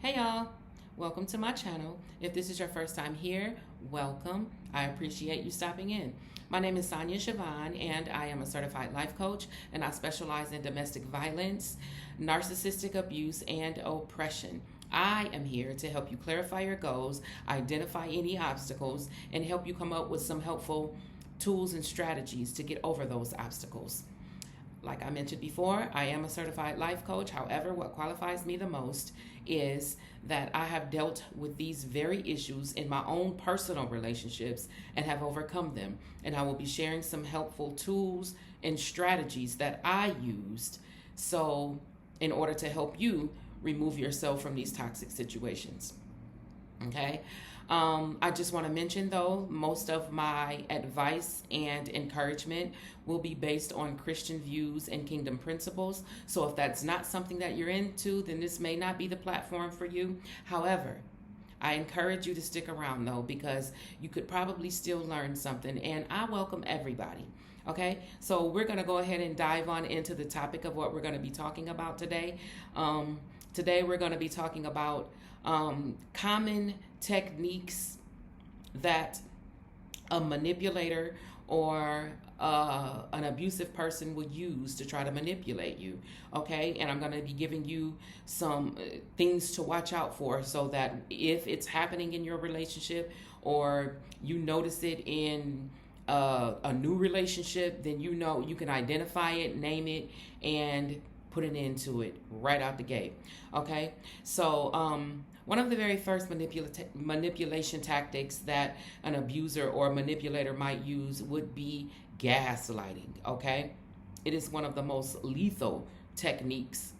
Hey y'all, welcome to my channel. If this is your first time here, welcome. I appreciate you stopping in. My name is Sonia Siobhan and I am a certified life coach and I specialize in domestic violence, narcissistic abuse, and oppression. I am here to help you clarify your goals, identify any obstacles, and help you come up with some helpful tools and strategies to get over those obstacles. Like I mentioned before, I am a certified life coach. However, what qualifies me the most is that I have dealt with these very issues in my own personal relationships and have overcome them. And I will be sharing some helpful tools and strategies that I used in order to help you remove yourself from these toxic situations. Okay. I just want to mention though, most of my advice and encouragement will be based on Christian views and kingdom principles. So if that's not something that you're into, then this may not be the platform for you. However, I encourage you to stick around though, because you could probably still learn something, and I welcome everybody. Okay, so we're going to go ahead and dive on into the topic of what we're going to be talking about today. Today we're going to be talking about common techniques that a manipulator or an abusive person would use to try to manipulate you. Okay, and I'm going to be giving you some things to watch out for, so that if it's happening in your relationship or you notice it in a new relationship, then you know you can identify it, name it, and put an end to it right out the gate. Okay, so one of the very first manipulation tactics that an abuser or manipulator might use would be gaslighting. Okay, it is one of the most lethal techniques,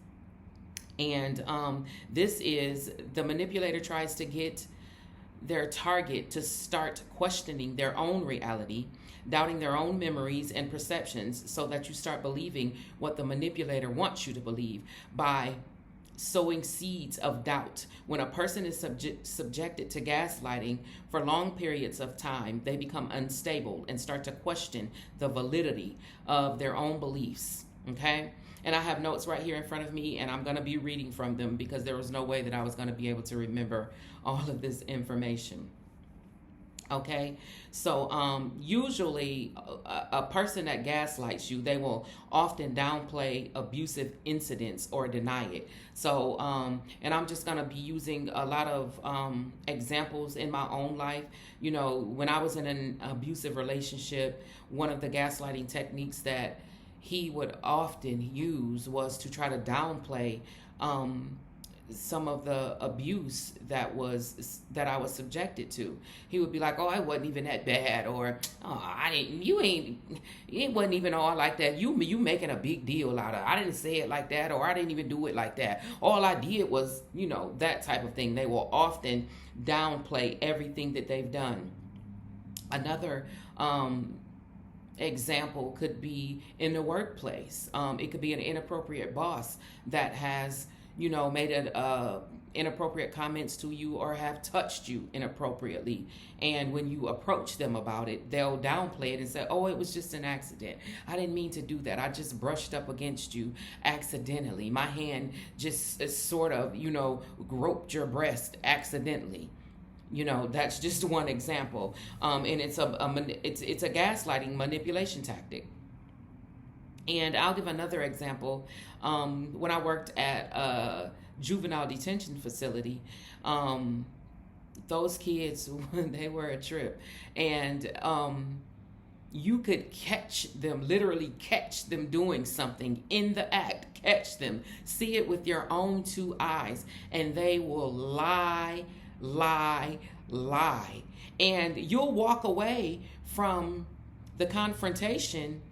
and this is the manipulator tries to get their target to start questioning their own reality, doubting their own memories and perceptions, so that you start believing what the manipulator wants you to believe by sowing seeds of doubt. When a person is subjected to gaslighting for long periods of time, they become unstable and start to question the validity of their own beliefs. Okay? And I have notes right here in front of me, and I'm going to be reading from them because there was no way that I was going to be able to remember all of this information. Okay, so usually a person that gaslights you, they will often downplay abusive incidents or deny it. So, and I'm just going to be using a lot of examples in my own life. You know, when I was in an abusive relationship, one of the gaslighting techniques that he would often use was to try to downplay some of the abuse that I was subjected to. He would be like, "Oh, I wasn't even that bad," or "Oh, it wasn't even all like that. You making a big deal out of it. I didn't say it like that, or I didn't even do it like that. All I did was, that type of thing." They will often downplay everything that they've done. Another example could be in the workplace. It could be an inappropriate boss that has made inappropriate comments to you or have touched you inappropriately. And when you approach them about it, they'll downplay it and say, "Oh, it was just an accident. I didn't mean to do that. I just brushed up against you accidentally. My hand just sort of, groped your breast accidentally." That's just one example. And it's a gaslighting manipulation tactic. And I'll give another example. When I worked at a juvenile detention facility, those kids, they were a trip. And you could literally catch them doing something in the act, catch them, see it with your own two eyes, and they will lie. And you'll walk away from the confrontation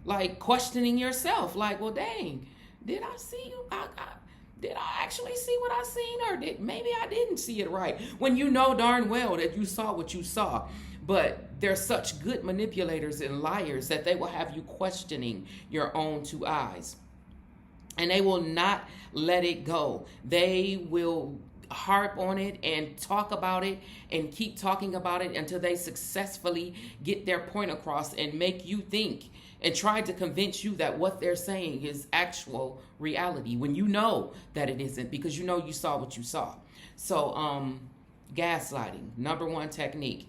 like questioning yourself, like, "Well, dang, did I see you? Did I actually see what I seen, or maybe I didn't see it right?" When you know darn well that you saw what you saw. But they're such good manipulators and liars that they will have you questioning your own two eyes. And they will not let it go. They will harp on it and talk about it and keep talking about it until they successfully get their point across and make you think and tried to convince you that what they're saying is actual reality when you know that it isn't, because you know you saw what you saw. So gaslighting, number one technique.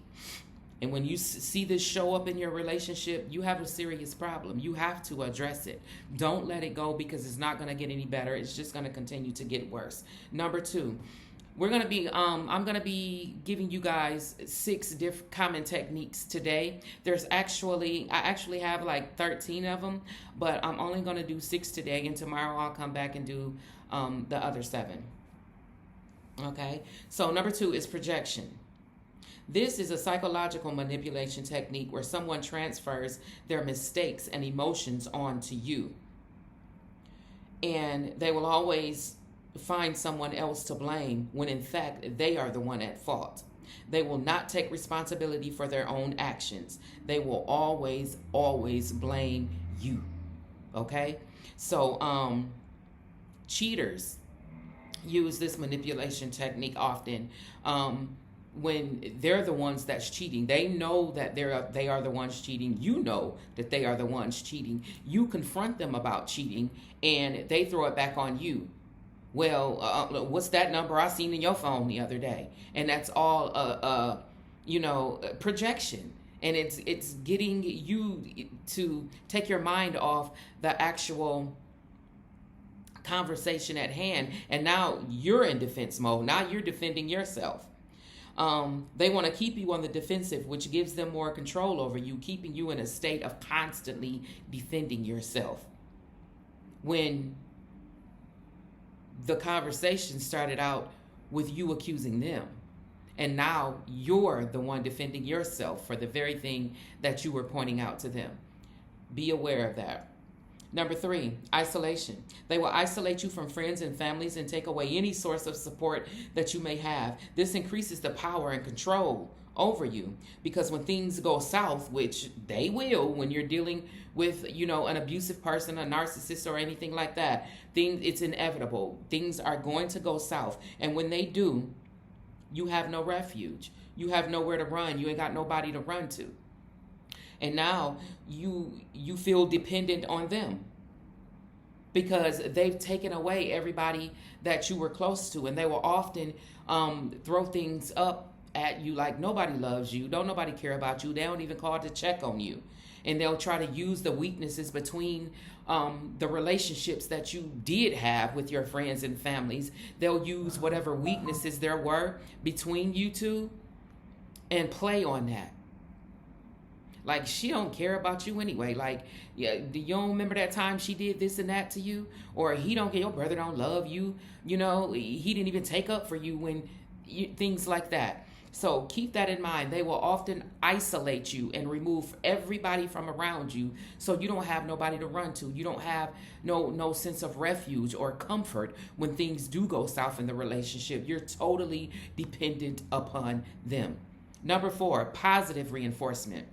And when you see this show up in your relationship, you have a serious problem. You have to address it. Don't let it go, because it's not going to get any better. It's just going to continue to get worse. Number two, I'm going to be giving you guys 6 different common techniques today. I actually have like 13 of them, but I'm only going to do 6 today, and tomorrow I'll come back and do the other 7. Okay, so number 2 is projection. This is a psychological manipulation technique where someone transfers their mistakes and emotions onto you. And they will always find someone else to blame when in fact they are the one at fault. They will not take responsibility for their own actions. They will always blame you. Okay? So cheaters use this manipulation technique often. When they're the ones that's cheating, they know that they are the ones cheating. You know that they are the ones cheating. You confront them about cheating, and they throw it back on you. Well, what's that number I seen in your phone the other day? And that's all, projection. And it's getting you to take your mind off the actual conversation at hand, and now you're in defense mode. Now you're defending yourself. They want to keep you on the defensive, which gives them more control over you, keeping you in a state of constantly defending yourself. When the conversation started out with you accusing them, and now you're the one defending yourself for the very thing that you were pointing out to them. Be aware of that. Number 3, isolation. They will isolate you from friends and families and take away any source of support that you may have. This increases the power and control over you, because when things go south, which they will when you're dealing with, an abusive person, a narcissist, or anything like that, it's inevitable. Things are going to go south. And when they do, you have no refuge. You have nowhere to run. You ain't got nobody to run to. And now you feel dependent on them, because they've taken away everybody that you were close to. And they will often throw things up at you like nobody loves you, don't nobody care about you, they don't even call to check on you. And they'll try to use the weaknesses between the relationships that you did have with your friends and families. They'll use whatever weaknesses there were between you two and play on that. Like, she don't care about you anyway. Like, yeah, do you don't remember that time she did this and that to you? Or he don't get, your brother don't love you. He didn't even take up for you when things like that. So keep that in mind. They will often isolate you and remove everybody from around you, so you don't have nobody to run to. You don't have no sense of refuge or comfort when things do go south in the relationship. You're totally dependent upon them. Number 4, positive reinforcement.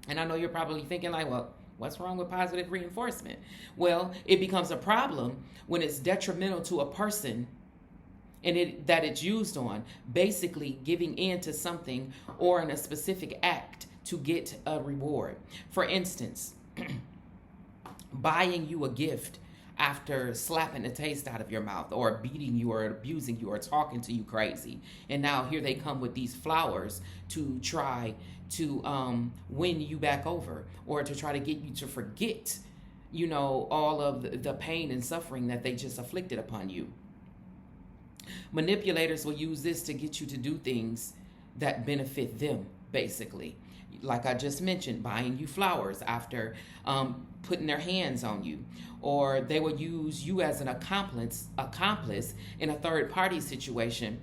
And I know you're probably thinking like, well, what's wrong with positive reinforcement? Well, it becomes a problem when it's detrimental to a person and that it's used on, basically giving in to something or in a specific act to get a reward. For instance, buying you a gift after slapping the taste out of your mouth, or beating you, or abusing you, or talking to you crazy. And now here they come with these flowers to try to win you back over, or to try to get you to forget, all of the pain and suffering that they just afflicted upon you. Manipulators will use this to get you to do things that benefit them, basically. Like I just mentioned, buying you flowers after putting their hands on you. Or they will use you as an accomplice in a third-party situation.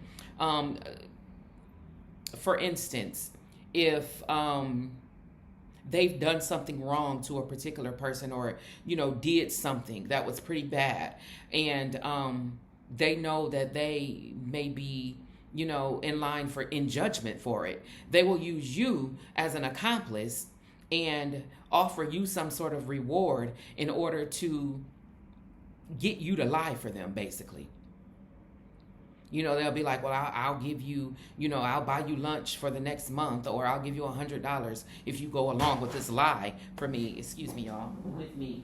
For instance, if they've done something wrong to a particular person, or, did something that was pretty bad, and they know that they may be, in line in judgment for it, they will use you as an accomplice and offer you some sort of reward in order to get you to lie for them, basically. They'll be like, well, I'll give you, I'll buy you lunch for the next month, or I'll give you $100 if you go along with this lie for me. Excuse me, y'all, with me.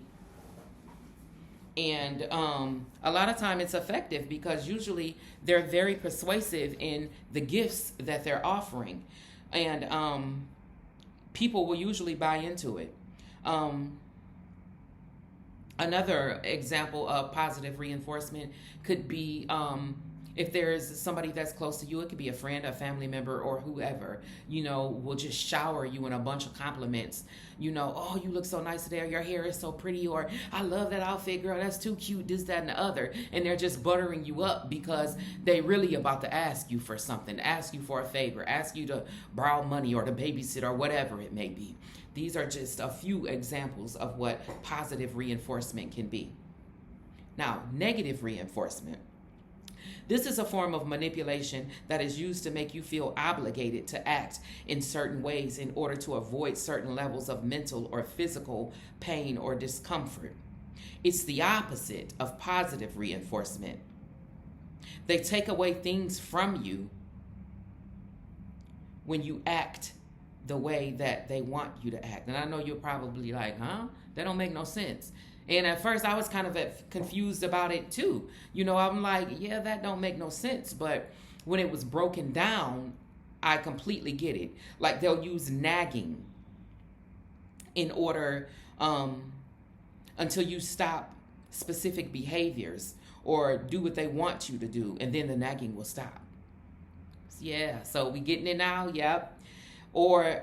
And a lot of time it's effective because usually they're very persuasive in the gifts that they're offering. And people will usually buy into it. Another example of positive reinforcement could be if there's somebody that's close to you. It could be a friend, a family member, or whoever, will just shower you in a bunch of compliments. Oh, you look so nice today, or your hair is so pretty, or I love that outfit, girl, that's too cute, this, that, and the other. And they're just buttering you up because they really about to ask you for something, ask you for a favor, ask you to borrow money or to babysit or whatever it may be. These are just a few examples of what positive reinforcement can be. Now, negative reinforcement. This is a form of manipulation that is used to make you feel obligated to act in certain ways in order to avoid certain levels of mental or physical pain or discomfort. It's the opposite of positive reinforcement. They take away things from you when you act the way that they want you to act. And I know you're probably like, huh? That don't make no sense. And at first I was kind of confused about it too. I'm like, yeah, that don't make no sense. But when it was broken down, I completely get it. Like they'll use nagging in order until you stop specific behaviors or do what they want you to do. And then the nagging will stop. Yeah, so we getting it now? Yep. Or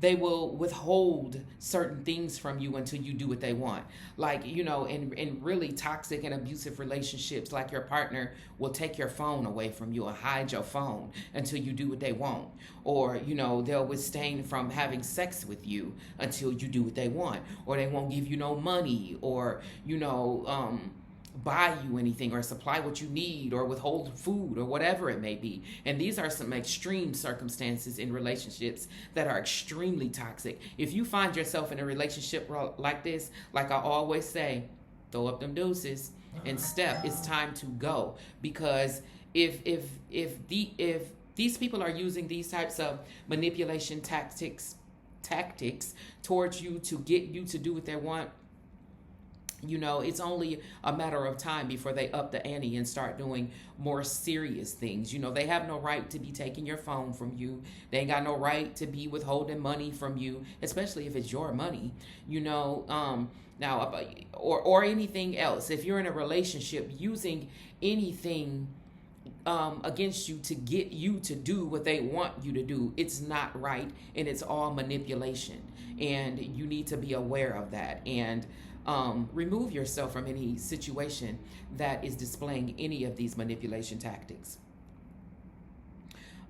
they will withhold certain things from you until you do what they want. Like, in really toxic and abusive relationships, like your partner will take your phone away from you and hide your phone until you do what they want. Or, they'll withstand from having sex with you until you do what they want. Or they won't give you no money, or, buy you anything, or supply what you need, or withhold food, or whatever it may be. And these are some extreme circumstances in relationships that are extremely toxic. If you find yourself in a relationship like this, like I always say, throw up them deuces and step. It's time to go. Because if these people are using these types of manipulation tactics towards you to get you to do what they want, it's only a matter of time before they up the ante and start doing more serious things. They have no right to be taking your phone from you. They ain't got no right to be withholding money from you, especially if it's your money, now, or anything else. If you're in a relationship, using anything against you to get you to do what they want you to do, it's not right, and it's all manipulation, and you need to be aware of that. And remove yourself from any situation that is displaying any of these manipulation tactics.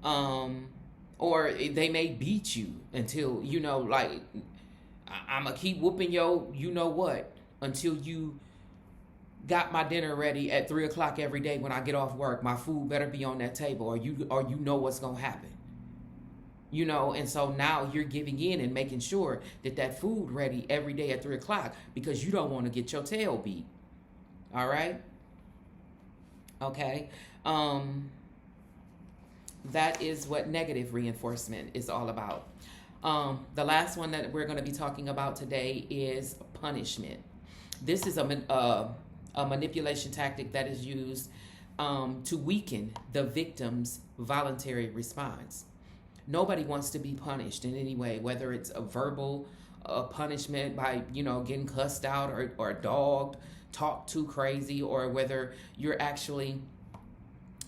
Or they may beat you until, like, I'm going to keep whooping what until you got my dinner ready at 3:00 every day when I get off work. My food better be on that table, or you know what's going to happen. And so now you're giving in and making sure that food ready every day at 3:00 because you don't want to get your tail beat. All right. Okay. That is what negative reinforcement is all about. The last one that we're going to be talking about today is punishment. This is a manipulation tactic that is used to weaken the victim's voluntary response. Nobody wants to be punished in any way, whether it's a verbal punishment by, getting cussed out or dogged, talked to crazy, or whether you're actually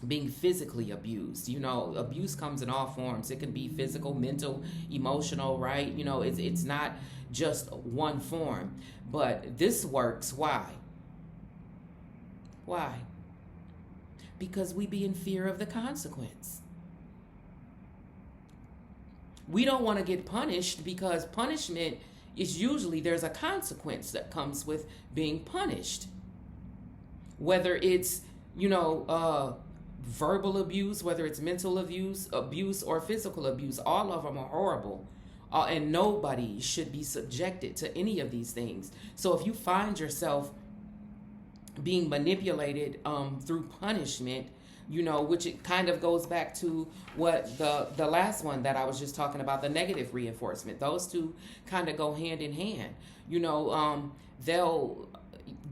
being physically abused. Abuse comes in all forms. It can be physical, mental, emotional, right? It's not just one form. But this works. Why? Why? Because we be in fear of the consequence. We don't want to get punished because punishment is usually there's a consequence that comes with being punished. Whether it's, verbal abuse, whether it's mental abuse, or physical abuse, all of them are horrible. And nobody should be subjected to any of these things. So if you find yourself being manipulated through punishment, which it kind of goes back to what the last one that I was just talking about, the negative reinforcement. Those two kind of go hand in hand.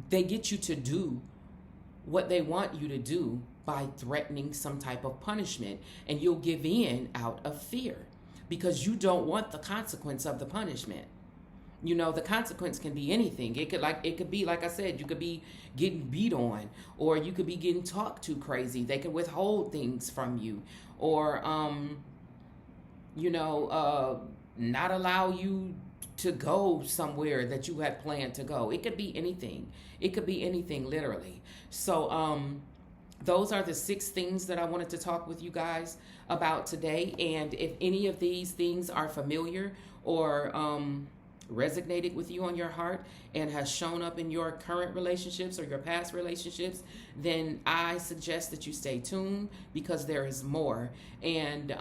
They get you to do what they want you to do by threatening some type of punishment, and you'll give in out of fear because you don't want the consequence of the punishment. The consequence can be anything. It could be like I said, you could be getting beat on, or you could be getting talked to crazy. They could withhold things from you, or not allow you to go somewhere that you had planned to go. It could be anything. It could be anything, literally. So those are the 6 things that I wanted to talk with you guys about today. And if any of these things are familiar or resonated with you on your heart and has shown up in your current relationships or your past relationships, then I suggest that you stay tuned, because there is more. And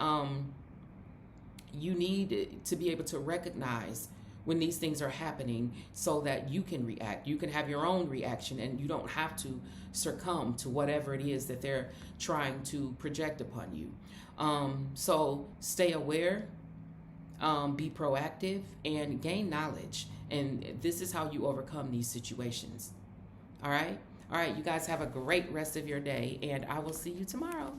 you need to be able to recognize when these things are happening so that you can react. You can have your own reaction, and you don't have to succumb to whatever it is that they're trying to project upon you. So stay aware, be proactive, and gain knowledge. And this is how you overcome these situations. All right? All right, you guys have a great rest of your day, and I will see you tomorrow.